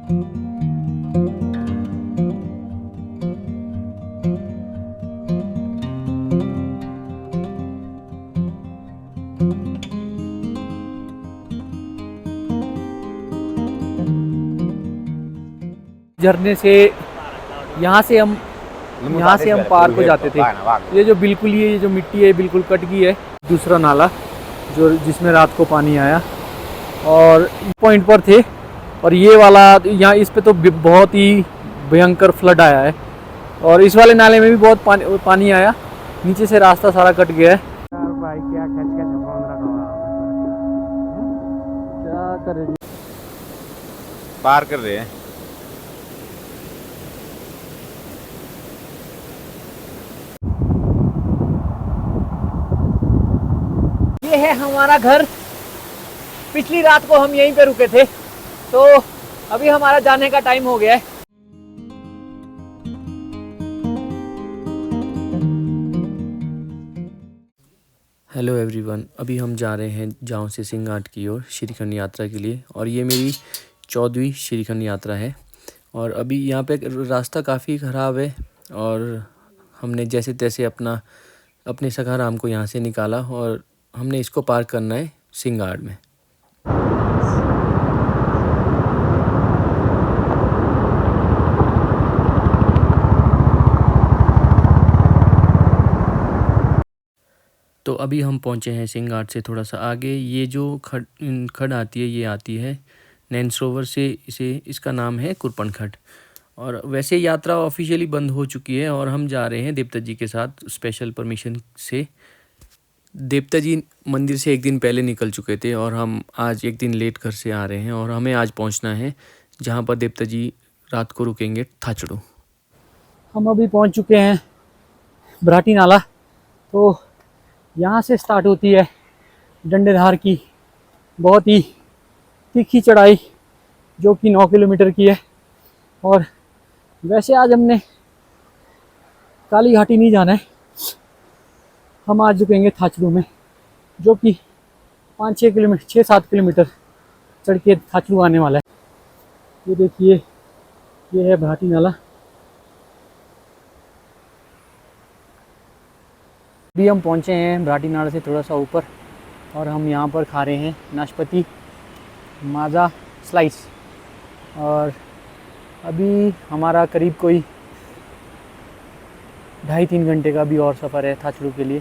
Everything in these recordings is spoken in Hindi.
झरने से यहाँ से हम पार को जाते थे। ये जो बिल्कुल ये जो मिट्टी है बिल्कुल कट गई है। दूसरा नाला जो जिसमें रात को पानी आया और पॉइंट पर थे, और ये वाला यहाँ इस पे तो बहुत ही भयंकर फ्लड आया है, और इस वाले नाले में भी बहुत पानी आया। नीचे से रास्ता सारा कट गया है। भाई क्या करे, पार कर रहे हैं। ये है हमारा घर। पिछली रात को हम यहीं पे रुके थे, तो अभी हमारा जाने का टाइम हो गया है। हेलो एवरीवन, अभी हम जा रहे हैं जाऊं से सिंहघाट की ओर श्रीखंड यात्रा के लिए, और ये मेरी 14वीं श्रीखंड यात्रा है। और अभी यहाँ पे रास्ता काफ़ी ख़राब है, और हमने जैसे तैसे अपने सखाराम को यहाँ से निकाला, और हमने इसको पार करना है सिंहघाट में। तो अभी हम पहुँचे हैं सिंहघाट से थोड़ा सा आगे। ये जो खड आती है, ये आती है नैनसरोवर से। इसका नाम है कुरपन खड। और वैसे यात्रा ऑफिशियली बंद हो चुकी है, और हम जा रहे हैं देवता जी के साथ स्पेशल परमिशन से। देवता जी मंदिर से एक दिन पहले निकल चुके थे, और हम आज एक दिन लेट घर से आ रहे हैं, और हमें आज पहुंचना है जहां पर देवता जी रात को रुकेंगे, थाचड़ू। हम अभी पहुंच चुके हैं भराटी नाला। तो यहाँ से स्टार्ट होती है डंडेधार की बहुत ही तीखी चढ़ाई, जो कि 9 किलोमीटर की है। और वैसे आज हमने काली घाटी नहीं जाना है, हम आज रुकेंगे थाचड़ू में, जो कि 5-6 किलोमीटर 6-7 किलोमीटर चढ़ के थाचड़ू आने वाला है। ये देखिए, ये है भराटी नाला। अभी हम पहुंचे हैं भराटी नाला से थोड़ा सा ऊपर, और हम यहाँ पर खा रहे हैं नाशपाती माजा स्लाइस। और अभी हमारा करीब कोई 2.5-3 घंटे का भी और सफ़र है थाचड़ू के लिए।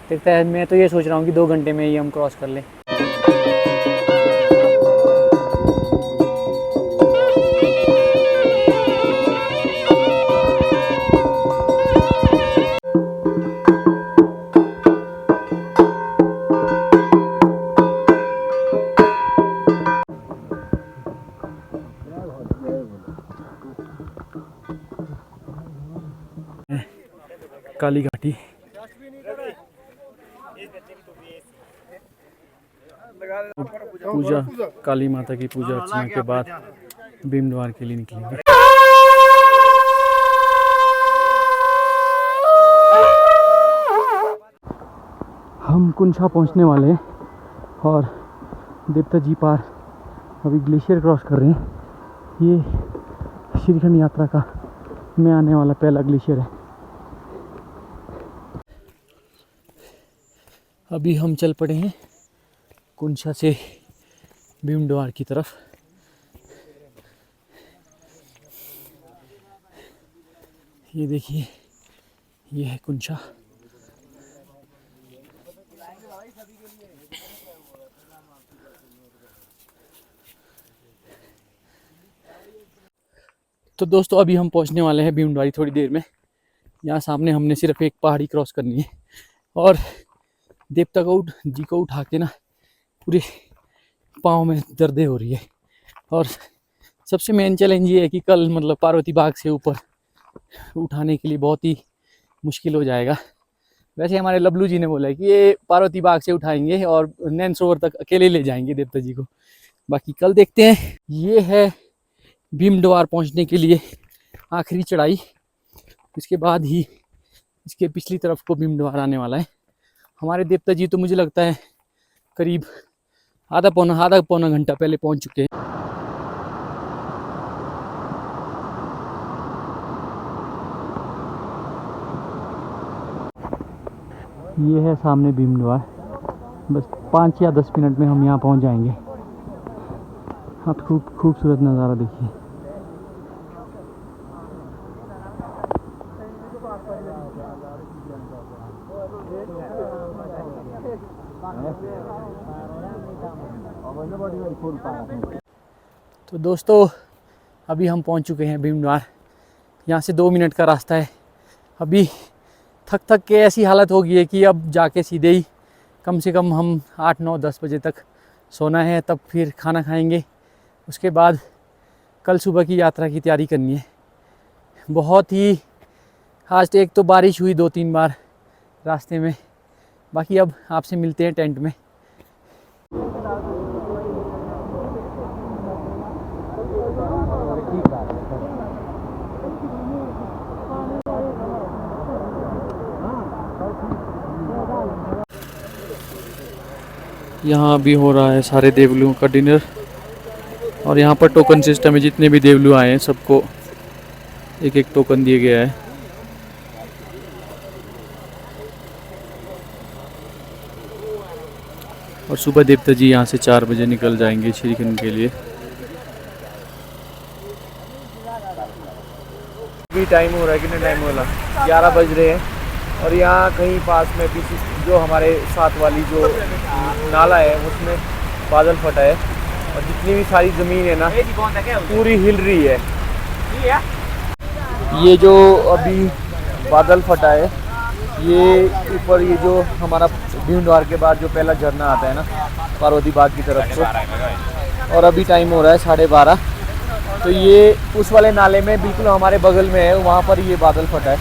देखता है, मैं तो ये सोच रहा हूँ कि 2 घंटे में ही हम क्रॉस कर लें। काली घाटी पूजा, काली माता की पूजा अर्चना के बाद भीमद्वार के लिए निकलेंगे। हम कुंछा पहुंचने वाले हैं, और देवता जी पार अभी ग्लेशियर क्रॉस कर रहे हैं। ये श्रीखंड यात्रा का में आने वाला पहला ग्लेशियर है। अभी हम चल पड़े हैं कुंछा से भीमद्वार की तरफ। ये देखिए, ये है कुंछा। तो दोस्तों, अभी हम पहुंचने वाले हैं भीमद्वारी थोड़ी देर में। यहाँ सामने हमने सिर्फ एक पहाड़ी क्रॉस करनी है, और देवता जी को उठा के ना पूरे पाँव में दर्दें हो रही है। और सबसे मेन चैलेंज ये है कि कल मतलब पार्वती बाग से ऊपर उठाने के लिए बहुत ही मुश्किल हो जाएगा। वैसे हमारे लबलू जी ने बोला है कि ये पार्वती बाग से उठाएंगे और नैनसरोवर तक अकेले ले जाएंगे देवता जी को। बाकी कल देखते हैं। ये है भीमद्वार पहुंचने के लिए आखिरी चढ़ाई। इसके बाद ही इसके पिछली तरफ को भीमद्वार आने वाला है। हमारे देवता जी तो मुझे लगता है करीब आधा पौना घंटा पहले पहुंच चुके हैं। ये है सामने भीमद्वार। बस 5 या 10 मिनट में हम यहाँ पहुँच जाएंगे। आप खूबसूरत नज़ारा देखिए। तो दोस्तों अभी हम पहुंच चुके हैं भीमद्वार। यहाँ से 2 मिनट का रास्ता है। अभी थक के ऐसी हालत हो गई है कि अब जाके सीधे ही कम से कम हम 8, 9, 10 बजे तक सोना है, तब फिर खाना खाएंगे। उसके बाद कल सुबह की यात्रा की तैयारी करनी है। बहुत ही आज एक तो बारिश हुई 2-3 बार रास्ते में। बाकी अब आपसे मिलते हैं टेंट में। यहाँ अभी हो रहा है सारे देवलुओं का डिनर और यहाँ पर टोकन सिस्टम है। जितने भी देवलु आए हैं सबको एक एक टोकन दिया गया है। और सुबह देवता जी यहाँ से 4 बजे निकल जाएंगे श्रीखंड के लिए। भी टाइम हो रहा है, कितने टाइम हो रहा, 11 बज रहे हैं। और यहाँ कहीं पास में पीछे जो हमारे साथ वाली जो नाला है उसमें बादल फटा है और जितनी भी सारी ज़मीन है ना पूरी हिल रही है। ये जो अभी बादल फटा है ये ऊपर ये जो हमारा भीमद्वार के बाद जो पहला झरना आता है ना पार्वती बाग की तरफ से, और अभी टाइम हो रहा है 12:30। तो ये उस वाले नाले में बिल्कुल हमारे बगल में है, वहाँ पर ये बादल फटा है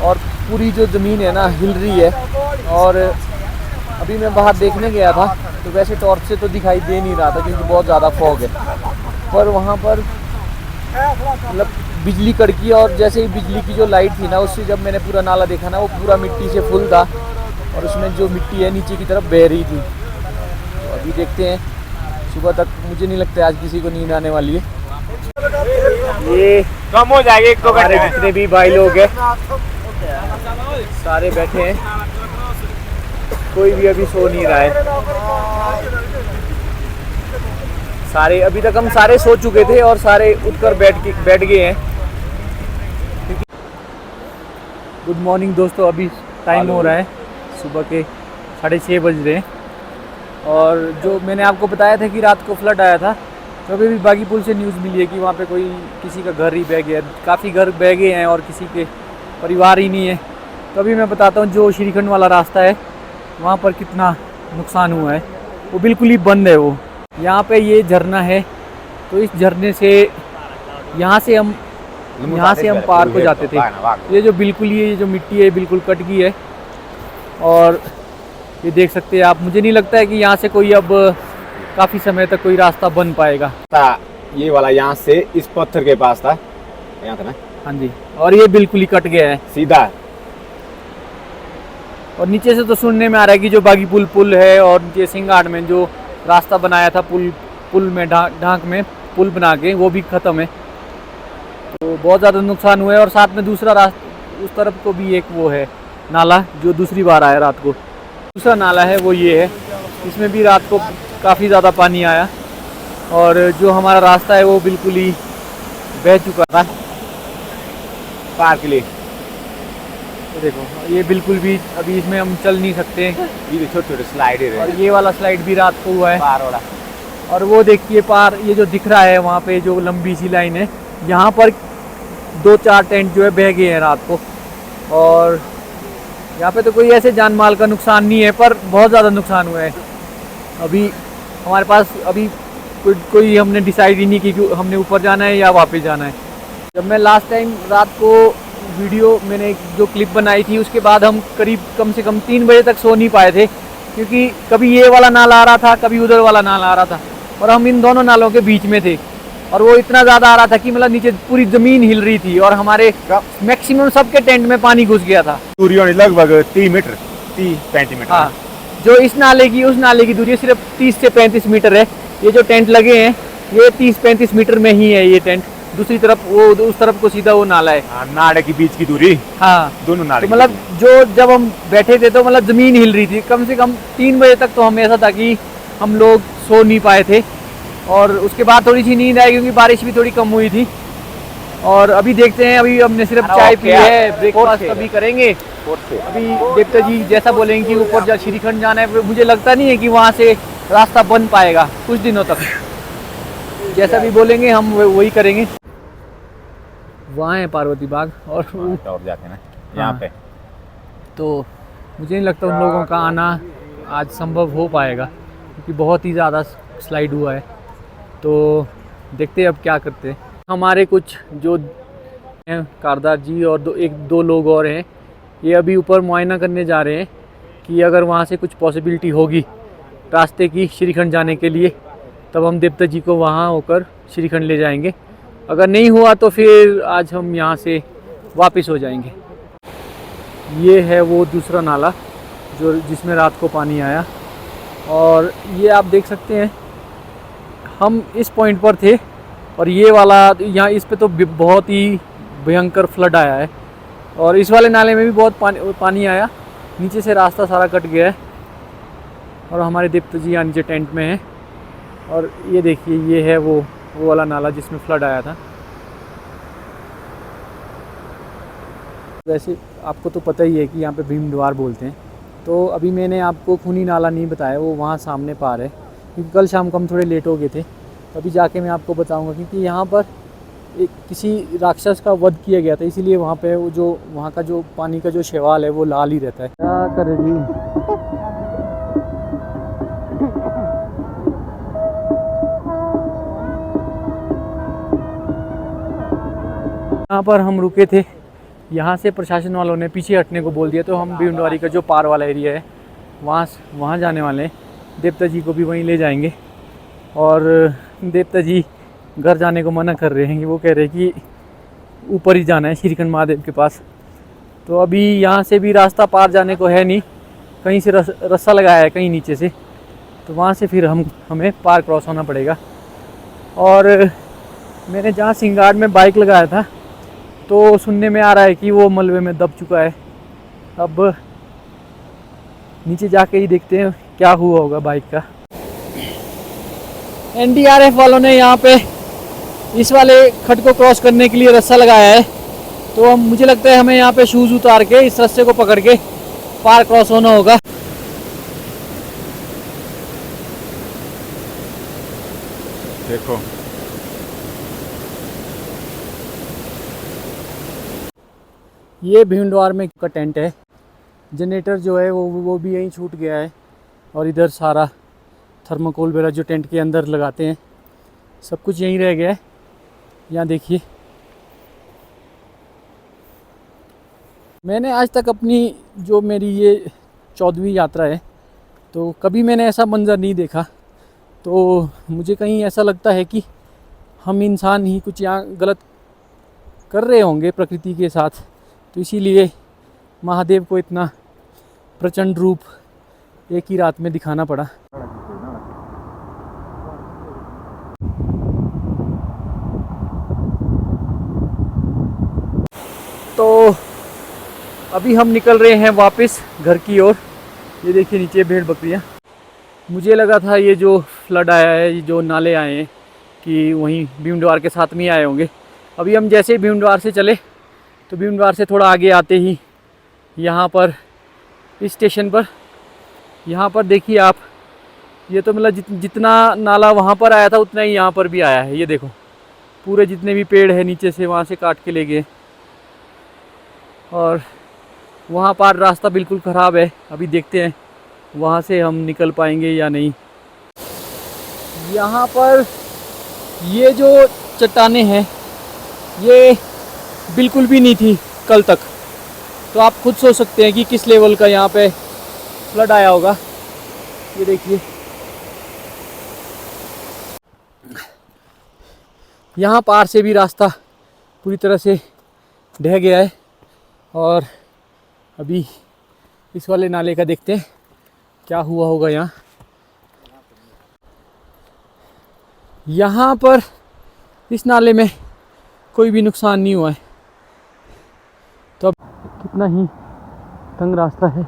और पूरी जो ज़मीन है ना हिल रही है। और अभी मैं बाहर देखने गया था तो वैसे टॉर्च से तो दिखाई दे नहीं रहा था क्योंकि बहुत ज़्यादा फॉग है, पर वहाँ पर मतलब बिजली कड़की और जैसे ही बिजली की जो लाइट थी ना उससे जब मैंने पूरा नाला देखा ना वो पूरा मिट्टी से फुल था और उसमें जो मिट्टी है नीचे की तरफ बह रही थी। तो अभी देखते हैं सुबह तक, मुझे नहीं लगता आज किसी को नींद आने वाली है। ये कम हो जाएगा एक तो हमारे जितने भी भाई लोग हैं सारे बैठे हैं, कोई भी अभी सो नहीं रहा है। सारे अभी तक हम सारे सो चुके थे और सारे उठकर बैठ गए हैं। गुड मॉर्निंग दोस्तों, अभी टाइम हो रहा है सुबह के 6:30 बज रहे हैं। और जो मैंने आपको बताया था कि रात को फ्लड आया था, तो अभी भी बागी पुल से न्यूज़ मिली है कि वहाँ पे कोई किसी का घर ही बह गया, काफ़ी घर बह गए हैं और किसी के परिवार ही नहीं है। तो अभी मैं बताता हूँ जो श्रीखंड वाला रास्ता है वहाँ पर कितना नुकसान हुआ है। वो बिल्कुल ही बंद है। वो यहाँ पे ये झरना है, तो इस झरने से यहाँ से हम पार को जाते थे। ये जो बिल्कुल ये जो मिट्टी है बिल्कुल कट गई है और ये देख सकते हैं आप। मुझे नहीं लगता है कि यहाँ से कोई अब काफ़ी समय तक कोई रास्ता बन पाएगा। ये वाला यहाँ से इस पत्थर के पास था, यहाँ था ना। हाँ जी, और ये बिल्कुल ही कट गया है सीधा। और नीचे से तो सुनने में आ रहा है कि जो बागी पुल है और नीचे सिंघाट में जो रास्ता बनाया था पुल में ढांक में पुल बना के, वो भी ख़त्म है। तो बहुत ज़्यादा नुकसान हुआ है। और साथ में दूसरा रास्ता उस तरफ को भी एक वो है नाला जो दूसरी बार आया रात को। दूसरा नाला है वो ये है, इसमें भी रात को काफ़ी ज़्यादा पानी आया और जो हमारा रास्ता है वो बिल्कुल ही बह चुका था पार के लिए। तो देखो ये बिल्कुल भी अभी इसमें हम चल नहीं सकते। ये छोटे छोटे स्लाइड है और ये वाला स्लाइड भी रात को हुआ है पार वाला। और वो देखिए पार ये जो दिख रहा है वहाँ पे जो लंबी सी लाइन है, यहाँ पर 2-4 टेंट जो है बह गए हैं रात को। और यहाँ पे तो कोई ऐसे जान माल का नुकसान नहीं है, पर बहुत ज़्यादा नुकसान हुआ है। अभी हमारे पास अभी कोई हमने डिसाइड ही नहीं की कि हमने ऊपर जाना है या वापस जाना है। जब मैं लास्ट टाइम रात को वीडियो मैंने जो क्लिप बनाई थी उसके बाद हम करीब कम से कम 3 बजे तक सो नहीं पाए थे, क्योंकि कभी ये वाला नाला आ रहा था कभी उधर वाला नाला आ रहा था और हम इन दोनों नालों के बीच में थे। और वो इतना ज़्यादा आ रहा था कि मतलब नीचे पूरी ज़मीन हिल रही थी और हमारे मैक्सिमम सबके टेंट में पानी घुस गया था। दूरी होनी लगभग 30 मीटर 30-35 मीटर। हाँ, जो इस नाले की उस नाले की दूरी सिर्फ 30 से 35 मीटर है। ये जो टेंट लगे हैं ये 30-35 मीटर में ही है ये टेंट। दूसरी तरफ वो उस तरफ को सीधा वो नाला है। हाँ, नाले के बीच की दूरी, हाँ, दोनों नाले तो मतलब जो जब हम बैठे थे तो मतलब ज़मीन हिल रही थी। कम से कम 3 बजे तक तो हमें ऐसा था कि हम लोग सो नहीं पाए थे, और उसके बाद थोड़ी सी नींद आई क्योंकि बारिश भी थोड़ी कम हुई थी। और अभी देखते हैं, अभी हमने सिर्फ चाय पी है, ब्रेकफास्ट अभी करेंगे। अभी देवता जी जैसा बोलेंगे कि ऊपर जा श्रीखंड जाना है, मुझे लगता नहीं है कि वहाँ से रास्ता बन पाएगा कुछ दिनों तक। जैसा भी बोलेंगे हम वही करेंगे। वहाँ है पार्वती बाग और और जाते हैं ना यहाँ पे। तो मुझे नहीं लगता उन लोगों का आना आज संभव हो पाएगा क्योंकि बहुत ही ज़्यादा स्लाइड हुआ है। तो देखते हैं अब क्या करते हैं। हमारे कुछ जो हैं कारदार जी और दो लोग और हैं, ये अभी ऊपर मुआयना करने जा रहे हैं कि अगर वहाँ से कुछ पॉसिबिलिटी होगी रास्ते की श्रीखंड जाने के लिए, तब हम देवता जी को वहाँ होकर श्रीखंड ले जाएंगे। अगर नहीं हुआ तो फिर आज हम यहाँ से वापस हो जाएंगे। ये है वो दूसरा नाला जो जिसमें रात को पानी आया, और ये आप देख सकते हैं हम इस पॉइंट पर थे और ये वाला यहाँ इस पे तो बहुत ही भयंकर फ्लड आया है, और इस वाले नाले में भी बहुत पानी आया। नीचे से रास्ता सारा कट गया है और हमारे देवता जी यहाँ नीचे टेंट में हैं। और ये देखिए, ये है वो वाला नाला जिसमें फ्लड आया था। वैसे आपको तो पता ही है कि यहाँ पे भीमद्वार बोलते हैं, तो अभी मैंने आपको खूनी नाला नहीं बताया, वो वहाँ सामने पार है क्योंकि कल शाम को हम थोड़े लेट हो गए थे। तो अभी जाके मैं आपको बताऊँगा क्योंकि यहाँ पर एक किसी राक्षस का वध किया गया था, इसीलिए वहाँ पे वो जो वहाँ का जो पानी का जो शैवाल है वो लाल ही रहता है। क्या करे जी, यहाँ पर हम रुके थे, यहाँ से प्रशासन वालों ने पीछे हटने को बोल दिया, तो हम भीमद्वारी का जो पार वाला एरिया है वहाँ जाने वाले हैं। देवता जी को भी वहीं ले जाएंगे, और देवता जी घर जाने को मना कर रहे हैं कि वो कह रहे हैं कि ऊपर ही जाना है श्रीखंड महादेव के पास। तो अभी यहाँ से भी रास्ता पार जाने को है नहीं, कहीं से रस्सा लगाया है कहीं नीचे से, तो वहाँ से फिर हमें पार क्रॉस होना पड़ेगा। और मैंने जहाँ सिंगार में बाइक लगाया था तो सुनने में आ रहा है कि वो मलबे में दब चुका है। अब नीचे जाके ही देखते हैं क्या हुआ होगा बाइक का। एनडीआरएफ वालों ने यहाँ पे इस वाले खड्ड को क्रॉस करने के लिए रस्सा लगाया है, तो मुझे लगता है हमें यहाँ पे शूज़ उतार के इस रस्से को पकड़ के पार क्रॉस होना होगा। देखो ये भीमद्वार में का टेंट है। जनरेटर जो है वो भी यहीं छूट गया है, और इधर सारा थर्माकोल वगैरह जो टेंट के अंदर लगाते हैं सब कुछ यहीं रह गया है। यहाँ देखिए, मैंने आज तक अपनी जो मेरी ये 14वीं यात्रा है तो कभी मैंने ऐसा मंज़र नहीं देखा। तो मुझे कहीं ऐसा लगता है कि हम इंसान ही कुछ यहाँ गलत कर रहे होंगे प्रकृति के साथ, तो इसीलिए महादेव को इतना प्रचंड रूप एक ही रात में दिखाना पड़ा। तो अभी हम निकल रहे हैं वापस घर की ओर। ये देखिए नीचे भेड़ बकरियाँ। मुझे लगा था ये जो फ्लड आया है, ये जो नाले आए हैं कि वहीं भीमद्वार के साथ में आए होंगे। अभी हम जैसे ही भीमद्वार से चले तो भीमद्वार से थोड़ा आगे आते ही यहाँ पर इस स्टेशन पर, यहाँ पर देखिए आप, ये तो मतलब जितना नाला वहाँ पर आया था उतना ही यहाँ पर भी आया है। ये देखो पूरे जितने भी पेड़ है नीचे से वहाँ से काट के ले गए, और वहाँ पर रास्ता बिल्कुल ख़राब है। अभी देखते हैं वहाँ से हम निकल पाएंगे या नहीं। यहाँ पर ये जो चट्टानें हैं ये बिल्कुल भी नहीं थी कल तक, तो आप खुद सोच सकते हैं कि किस लेवल का यहाँ पे फ्लड आया होगा। ये देखिए यहाँ पार से भी रास्ता पूरी तरह से ढह गया है, और अभी इस वाले नाले का देखते हैं क्या हुआ होगा। यहाँ पर इस नाले में कोई भी नुकसान नहीं हुआ है। तो अब कितना ही तंग रास्ता है।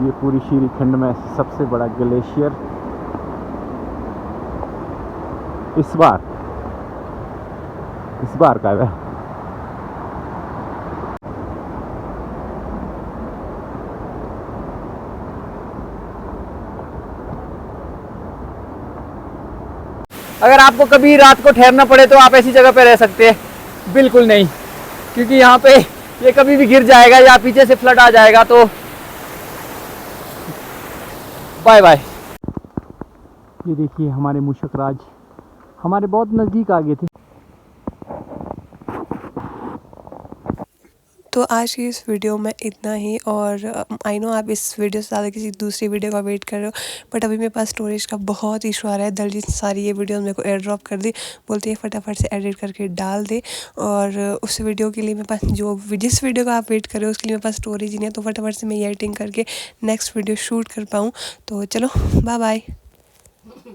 ये पूरी श्रीखंड में सबसे बड़ा ग्लेशियर इस बार का है। अगर आपको कभी रात को ठहरना पड़े तो आप ऐसी जगह पे रह सकते हैं? बिल्कुल नहीं, क्योंकि यहाँ पे ये कभी भी गिर जाएगा या पीछे से फ्लड आ जाएगा, तो बाय बाय। ये देखिए हमारे मूषक राज हमारे बहुत नज़दीक आ गए थे। तो आज की इस वीडियो में इतना ही। और आई नो आप इस वीडियो से ज़्यादा किसी दूसरी वीडियो का वेट कर रहे हो, बट अभी मेरे पास स्टोरेज का बहुत इशू आ रहा है। दलजीत सारी ये वीडियो मेरे को एयर ड्रॉप कर दी, बोलते हैं फटाफट से एडिट करके डाल दे। और उस वीडियो के लिए मेरे पास जिस वीडियो का आप वेट कर रहे हो उसके लिए मेरे पास स्टोरेज ही नहीं है, तो फटाफट से मैं एडिटिंग करके नेक्स्ट वीडियो शूट कर पाऊँ। तो चलो बाय बाय।